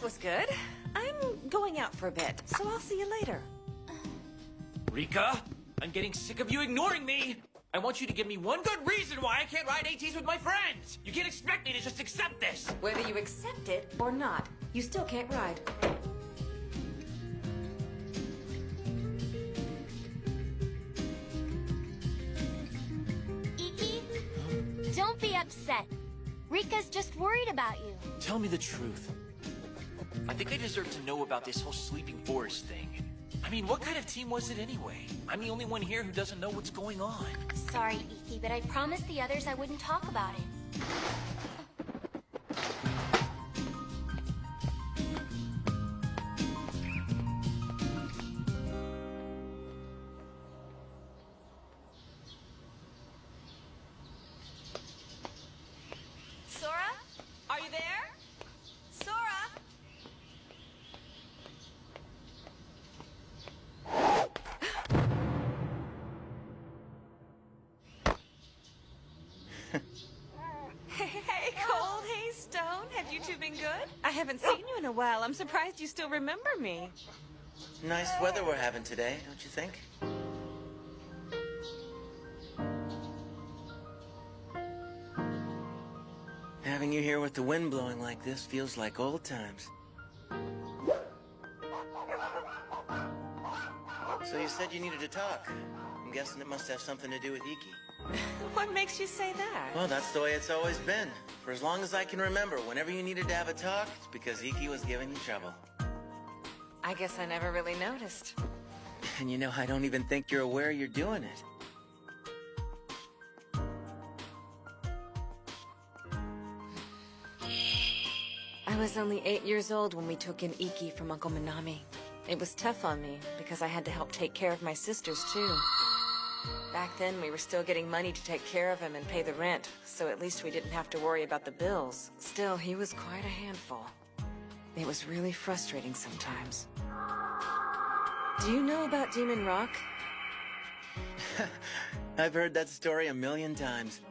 was good. I'm going out for a bit, so I'll see you later. Rika, I'm getting sick of you ignoring me! I want you to give me one good reason why I can't ride ATs with my friends! You can't expect me to just accept this! Whether you accept it or not, you still can't ride. Iki, don't be upset. Rika's just worried about you. Tell me the truth. I think I deserve to know about this whole Sleeping Forest thing. I mean, what kind of team was it anyway? I'm the only one here who doesn't know what's going on. Sorry, Iki, but I promised the others I wouldn't talk about it. Sora? Are you there? Sora? Hey, Cold. Hey, Stone. Have you two been good? I haven't seen you in a while. I'm surprised you still remember me. Nice weather we're having today, don't you think? Having you here with the wind blowing like this feels like old times. So you said you needed to talk. I'm guessing it must have something to do with Iki. What makes you say that? Well, that's the way it's always been. For as long as I can remember, whenever you needed to have a talk, it's because Iki was giving you trouble. I guess I never really noticed. And you know, I don't even think you're aware you're doing it. I was only 8 years old when we took in Iki from Uncle Minami. It was tough on me, because I had to help take care of my sisters, too. Back then, we were still getting money to take care of him and pay the rent, so at least we didn't have to worry about the bills. Still, he was quite a handful. It was really frustrating sometimes. Do you know about Demon Rock? I've heard that story a million times.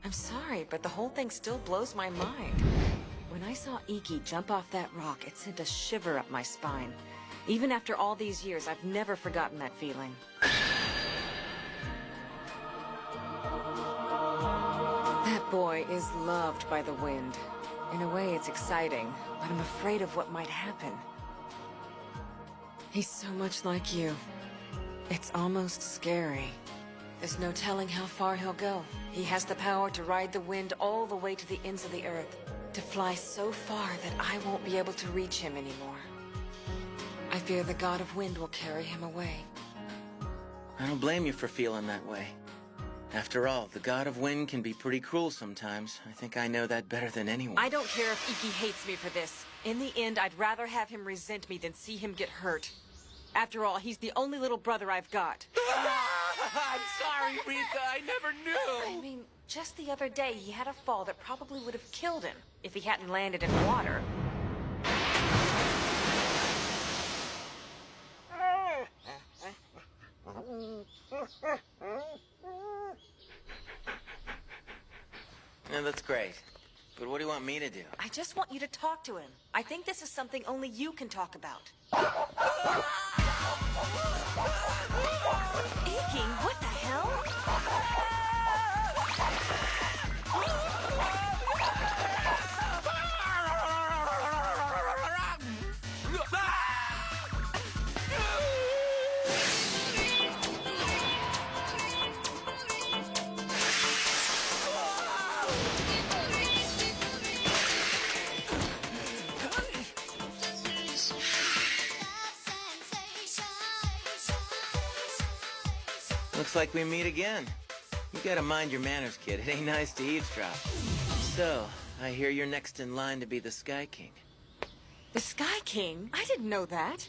I'm sorry, but the whole thing still blows my mind. When I saw Iki jump off that rock, it sent a shiver up my spine. Even after all these years, I've never forgotten that feeling. That boy is loved by the wind. In a way, it's exciting, but I'm afraid of what might happen. He's so much like you. It's almost scary. There's no telling how far he'll go. He has the power to ride the wind all the way to the ends of the earth, to fly so far that I won't be able to reach him anymore. I fear the God of Wind will carry him away. I don't blame you for feeling that way. After all, the God of Wind can be pretty cruel sometimes. I think I know that better than anyone. I don't care if Iki hates me for this. In the end, I'd rather have him resent me than see him get hurt. After all, he's the only little brother I've got. I'm sorry, Rika, I never I knew! mean, just the other day, he had a fall that probably would have killed him if he hadn't landed in water. Yeah, that's great. But what do you want me to do? I just want you to talk to him. I think this is something only you can talk about. Aching? What the hell? Looks like we meet again. You gotta mind your manners, kid. It ain't nice to eavesdrop. So, I hear you're next in line to be the Sky King. The Sky King? I didn't know that.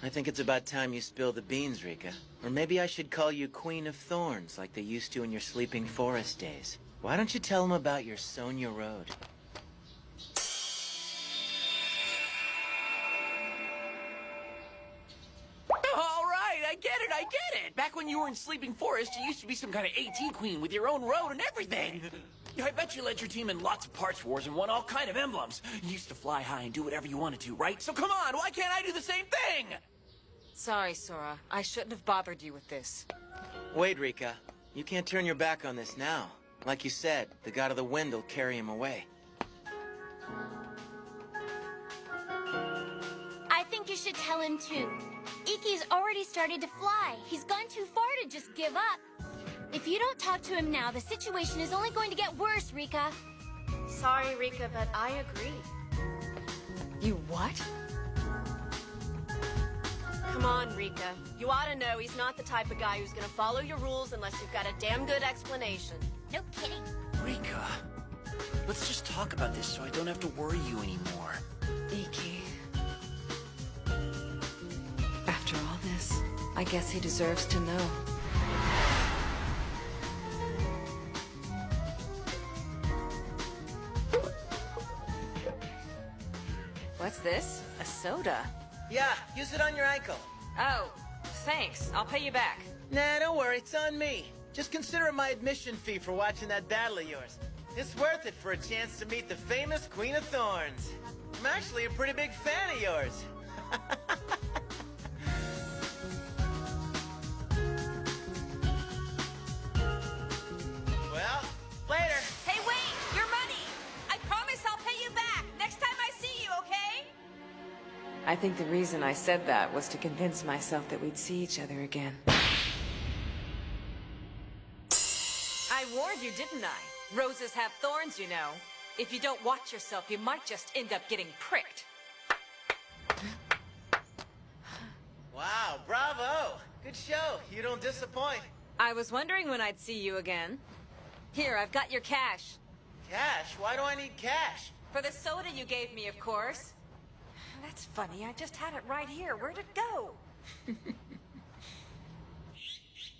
I think it's about time you spill the beans, Rika. Or maybe I should call you Queen of Thorns, like they used to in your Sleeping Forest days. Why don't you tell them about your Sonia Road? I get it! Back when you were in Sleeping Forest, you used to be some kind of AT queen with your own road and everything! I bet you led your team in lots of parts wars and won all kind of emblems. You used to fly high and do whatever you wanted to, right? So come on, why can't I do the same thing? Sorry, Sora. I shouldn't have bothered you with this. Wait, Rika. You can't turn your back on this now. Like you said, the god of the wind will carry him away. I think you should tell him too. Ikki's already started to fly. He's gone too far to just give up. If you don't talk to him now, the situation is only going to get worse, Rika. Sorry, Rika, but I agree. You what? Come on, Rika. You ought to know he's not the type of guy who's gonna follow your rules unless you've got a damn good explanation. No kidding. Rika, let's just talk about this so I don't have to worry you anymore. Ikki. After all this, I guess he deserves to know. What's this? A soda? Yeah, use it on your ankle. Oh, thanks. I'll pay you back. Nah, don't worry, it's on me. Just consider it my admission fee for watching that battle of yours. It's worth it for a chance to meet the famous Queen of Thorns. I'm actually a pretty big fan of yours. Well, later. Hey, wait! Your money! I promise I'll pay you back next time I see you, okay? I think the reason I said that was to convince myself that we'd see each other again. I warned you, didn't I? Roses have thorns, you know. If you don't watch yourself, you might just end up getting pricked. Wow, bravo! Good show. You don't disappoint. I was wondering when I'd see you again. Here, I've got your cash. Cash? Why do I need cash? For the soda you gave me, of course. That's funny, I just had it right here. Where'd it go?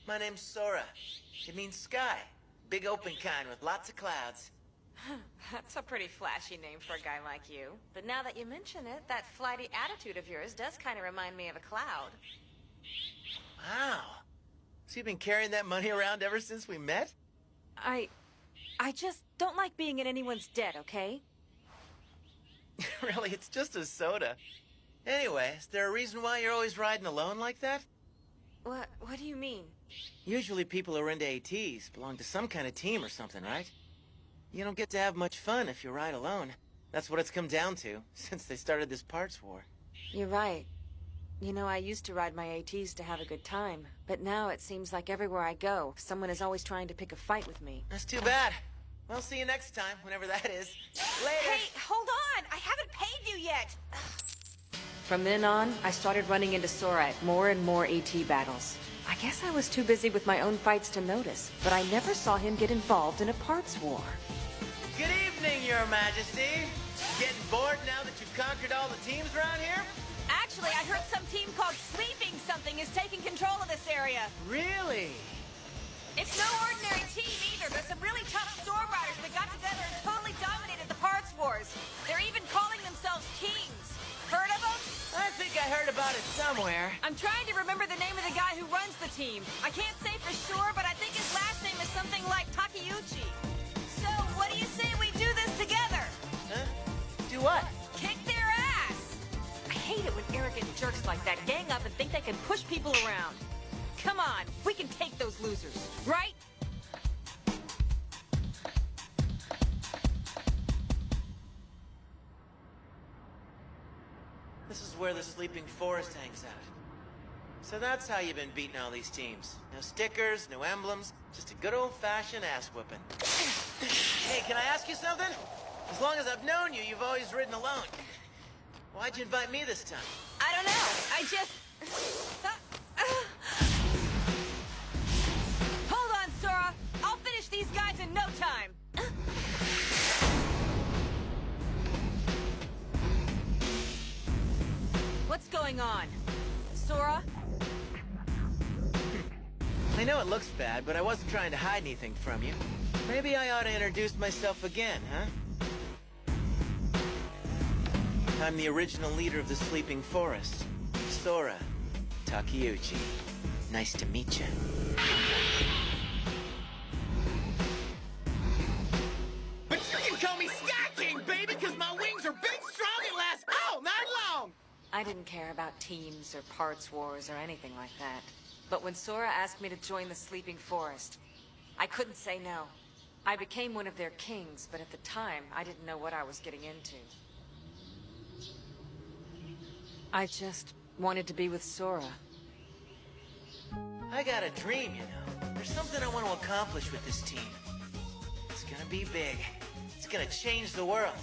My name's Sora. It means sky. Big open kind with lots of clouds. That's a pretty flashy name for a guy like you. But now that you mention it, that flighty attitude of yours does kind of remind me of a cloud. Wow. So you've been carrying that money around ever since we met? I just don't like being in anyone's debt, okay? Really, it's just a soda. Anyway, is there a reason why you're always riding alone like that? What do you mean? Usually people who are into ATs belong to some kind of team or something, right? You don't get to have much fun if you ride alone. That's what it's come down to, since they started this parts war. You're right. You know, I used to ride my ATs to have a good time, but now it seems like everywhere I go, someone is always trying to pick a fight with me. That's too bad. We'll see you next time, whenever that is. Later! Hey, hold on! I haven't paid you yet! From then on, I started running into Sora at more and more AT battles. I guess I was too busy with my own fights to notice, but I never saw him get involved in a parts war. Good evening, Your Majesty. Getting bored now that you've conquered all the teams around here? Actually, I heard some team called Sleeping Something is taking control of this area. Really? It's no ordinary team either. There's some really tough storm riders that got together and totally dominated the parts wars. They're even calling themselves Kings. Heard of them? I think I heard about it somewhere. I'm trying to remember the name of the guy who runs the team. I can't say for sure, but I think his last name is something like Takeuchi. So, what do you say we do this together? Huh? Do what? Kick their ass! I hate it when arrogant jerks like that gang up and think they can push people around. Come on, we can take those losers, right? This is where the Sleeping Forest hangs out. So that's how you've been beating all these teams. No stickers, no emblems, just a good old-fashioned ass-whooping. Hey, can I ask you something? As long as I've known you, you've always ridden alone. Why'd you invite me this time? I don't know, I just... Hold on, Sora! I'll finish these guys in no time! What's going on? Sora? I know it looks bad, but I wasn't trying to hide anything from you. Maybe I ought to introduce myself again, huh? I'm the original leader of the Sleeping Forest, Sora Takeuchi. Nice to meet you. I didn't care about teams or parts wars or anything like that. But when Sora asked me to join the Sleeping Forest, I couldn't say no. I became one of their kings, but at the time, I didn't know what I was getting into. I just wanted to be with Sora. I got a dream, you know. There's something I want to accomplish with this team. It's gonna be big. It's gonna change the world.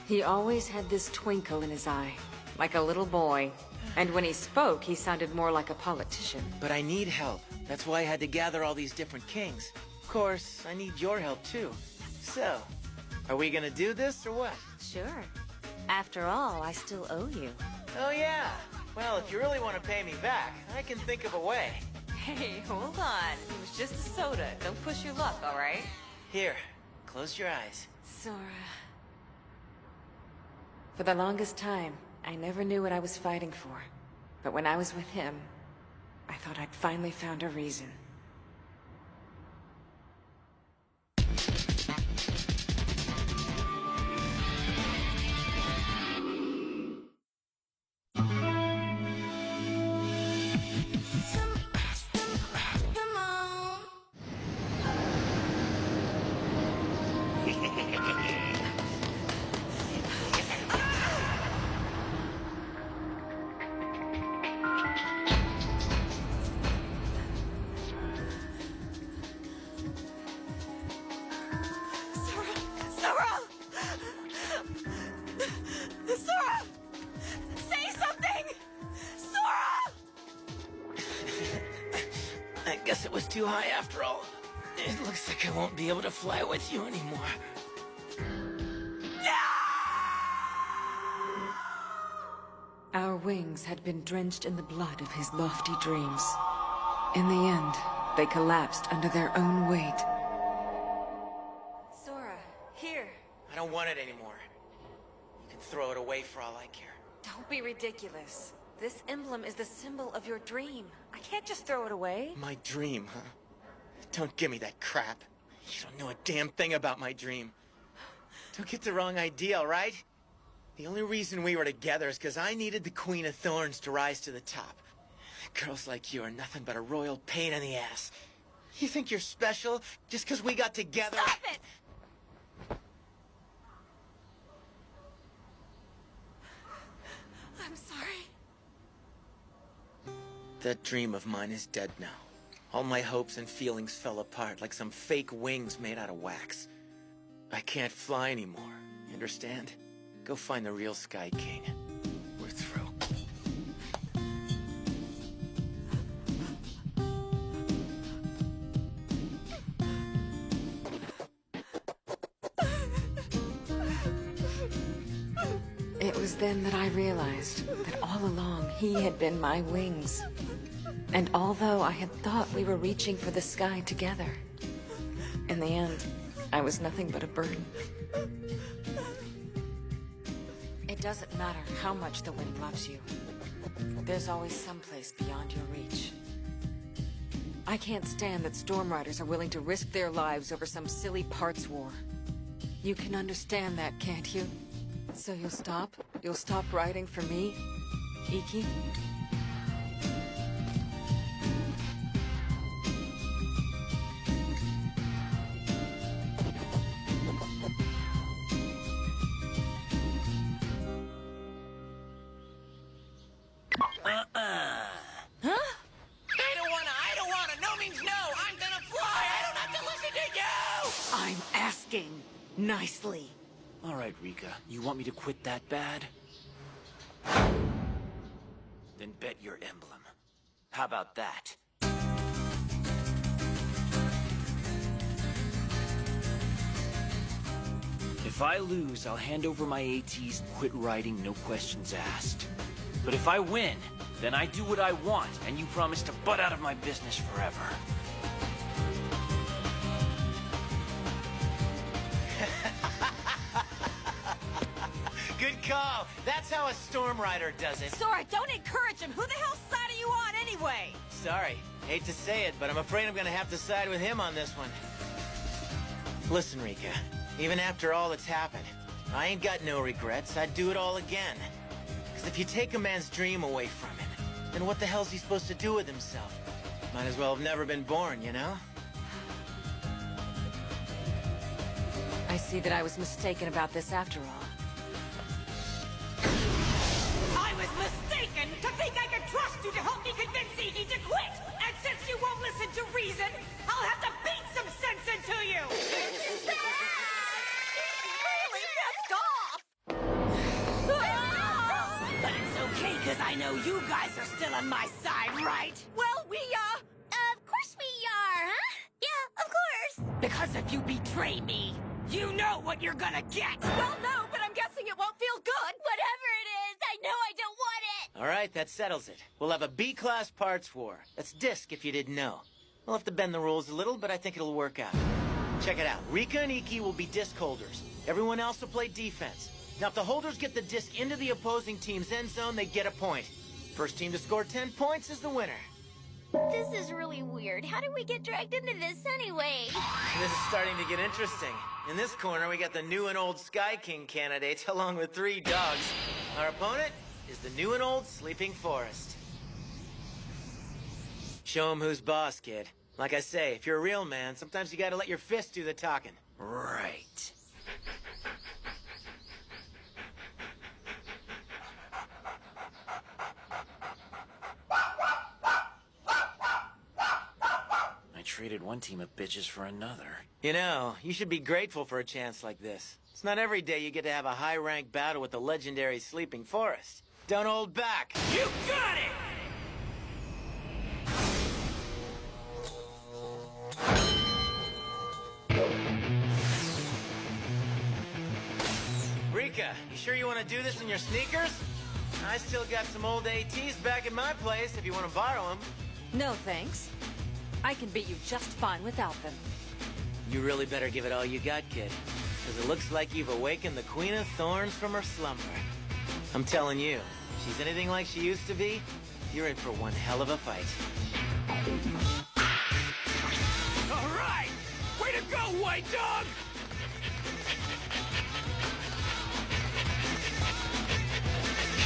He always had this twinkle in his eye, like a little boy. And when he spoke, he sounded more like a politician. But I need help. That's why I had to gather all these different kings. Of course, I need your help too. So, are we gonna do this or what? Sure. After all, I still owe you. Oh yeah. Well, if you really want to pay me back, I can think of a way. Hey, hold on. It was just a soda. Don't push your luck, all right? Here, close your eyes. Sora. For the longest time, I never knew what I was fighting for. But when I was with him, I thought I'd finally found a reason. I guess it was too high after all. It looks like I won't be able to fly with you anymore. Our wings had been drenched in the blood of his lofty dreams. In the end, they collapsed under their own weight. Sora, here. I don't want it anymore. You can throw it away for all I care. Don't be ridiculous. This emblem is the symbol of your dream. I can't just throw it away. My dream, huh? Don't give me that crap. You don't know a damn thing about my dream. Don't get the wrong idea, all right? The only reason we were together is because I needed the Queen of Thorns to rise to the top. Girls like you are nothing but a royal pain in the ass. You think you're special just because we got together? Stop it! I'm sorry. That dream of mine is dead now. All my hopes and feelings fell apart like some fake wings made out of wax. I can't fly anymore, you understand? Go find the real Sky King. We're through. It was then that I realized that all along he had been my wings. And although I had thought we were reaching for the sky together, in the end, I was nothing but a burden. It doesn't matter how much the wind loves you. There's always someplace beyond your reach. I can't stand that Storm Riders are willing to risk their lives over some silly parts war. You can understand that, can't you? So you'll stop? You'll stop riding for me, Iki? I don't wanna. No means no. I'm gonna fly. I don't have to listen to you. I'm asking nicely. All right, Rika, you want me to quit that bad? Then bet your emblem. How about that? If I lose, I'll hand over my ATs and quit riding, no questions asked. But if I win, then I do what I want, and you promise to butt out of my business forever. Good call. That's how a Storm Rider does it. Sora, don't encourage him! Who the hell's side are you on anyway? Sorry. Hate to say it, but I'm afraid I'm gonna have to side with him on this one. Listen, Rika. Even after all that's happened, I ain't got no regrets. I'd do it all again. Because if you take a man's dream away from him, then what the hell's he supposed to do with himself? Might as well have never been born, you know? I see that I was mistaken about this after all. I was mistaken to think I could trust you to help me convince Iggy to quit! And since you won't listen to reason, I'll have to beat some sense into you! This is bad! It's really pissed off! But it's okay, because I know you guys are still on my side, right? Well, Of course we are, huh? Yeah, of course. because if you betray me, you know what you're gonna get! Well, no, but I'm guessing it won't feel good! Whatever it is, I know I don't want it. All right, that settles it. We'll have a B-class parts war. That's disc, if you didn't know. We'll have to bend the rules a little, but I think it'll work out. Check it out. Rika and Iki will be disc holders. Everyone else will play defense. Now, if the holders get the disc into the opposing team's end zone, they get a point. First team to score 10 points is the winner. This is really weird. How did we get dragged into this anyway? This is starting to get interesting. In this corner, we got the new and old Sky King candidates, along with 3 dogs. Our opponent is the new and old Sleeping Forest. Show 'em who's boss, kid. Like I say, if you're a real man, sometimes you gotta let your fist do the talking. Right. I traded one team of bitches for another. You know, you should be grateful for a chance like this. It's not every day you get to have a high-ranked battle with the legendary Sleeping Forest. Don't hold back. You got it! Rika, you sure you want to do this in your sneakers? I still got some old ATs back at my place if you want to borrow them. No thanks. I can beat you just fine without them. You really better give it all you got, kid. Because it looks like you've awakened the Queen of Thorns from her slumber. I'm telling you, if she's anything like she used to be, you're in for one hell of a fight. All right! Way to go, white dog!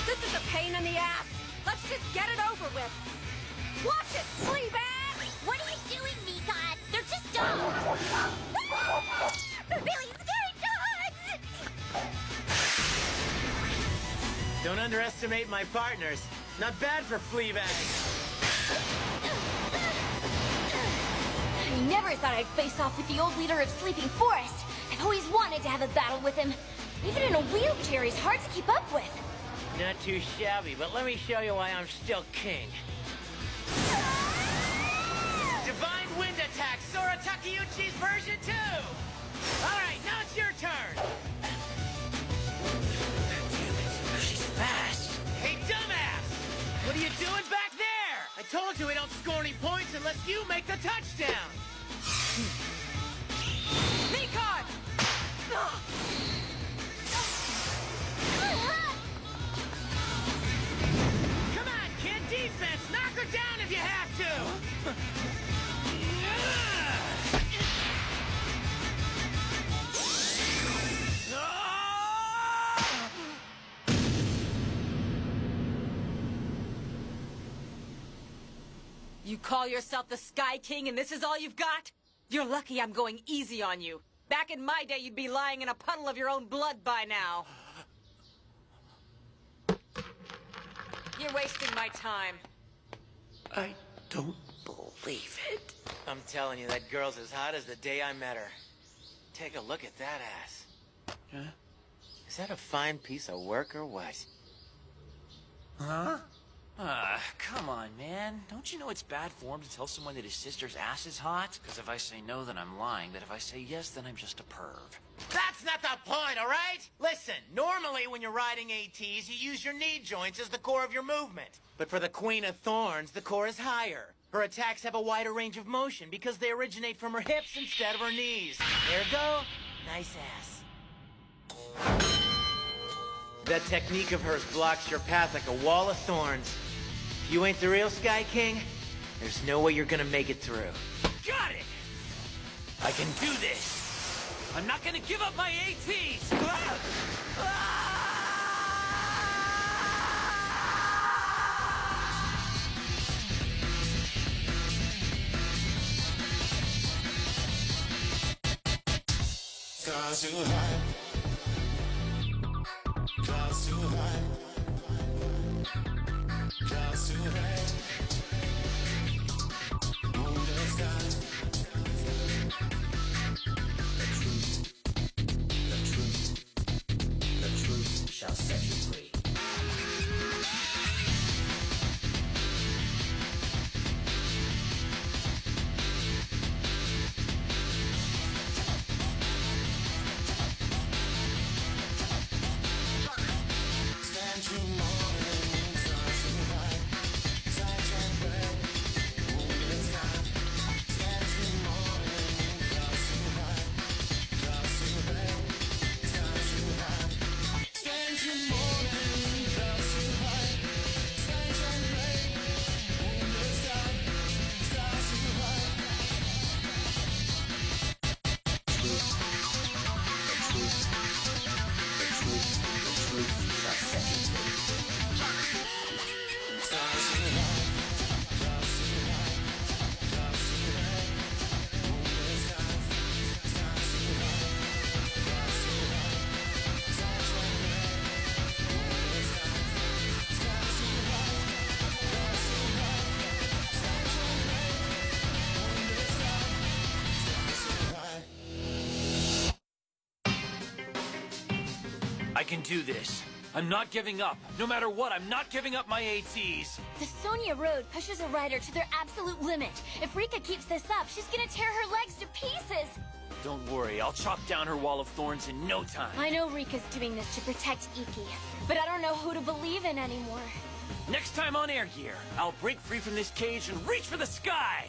This is a pain in the ass. Let's just get it over with. Watch it, Fleabag! What are you doing, Mika? They're just dogs. They're really scary dogs. Don't underestimate my partners. Not bad for Fleabag. I never thought I'd face off with the old leader of Sleeping Forest. I've always wanted to have a battle with him. Even in a wheelchair, he's hard to keep up with. Not too shabby, but let me show you why I'm still king. Divine Wind Attack, Sora Takeuchi's version 2! Alright, now it's your turn! She's fast. Hey, dumbass! What are you doing back there? I told you we don't score any points unless you make the touchdown! Nikon! Come on, kid, defense! Knock her down if you have to! You call yourself the Sky King and this is all you've got? You're lucky I'm going easy on you. Back in my day, you'd be lying in a puddle of your own blood by now. You're wasting my time. I don't believe it. I'm telling you, that girl's as hot as the day I met her. Take a look at that ass. Huh? Is that a fine piece of work or what? Huh? Come on, man. Don't you know it's bad form to tell someone that his sister's ass is hot? Because if I say no, then I'm lying. But if I say yes, then I'm just a perv. That's not the point, all right? Listen, normally when you're riding ATs, you use your knee joints as the core of your movement. But for the Queen of Thorns, the core is higher. Her attacks have a wider range of motion because they originate from her hips instead of her knees. There you go. Nice ass. That technique of hers blocks your path like a wall of thorns. If you ain't the real Sky King, there's no way you're gonna make it through. Got it! I can do this! I'm not gonna give up my ATs! Stars too high. Clouds too high. Clouds too high. Moon in the sky. The truth shall set you free. I can do this. I'm not giving up. No matter what, I'm not giving up my ATs. The Sonia Road pushes a rider to their absolute limit. If Rika keeps this up, she's gonna tear her legs to pieces. Don't worry, I'll chop down her wall of thorns in no time. I know Rika's doing this to protect Iki, but I don't know who to believe in anymore. Next time on Air Gear, I'll break free from this cage and reach for the sky!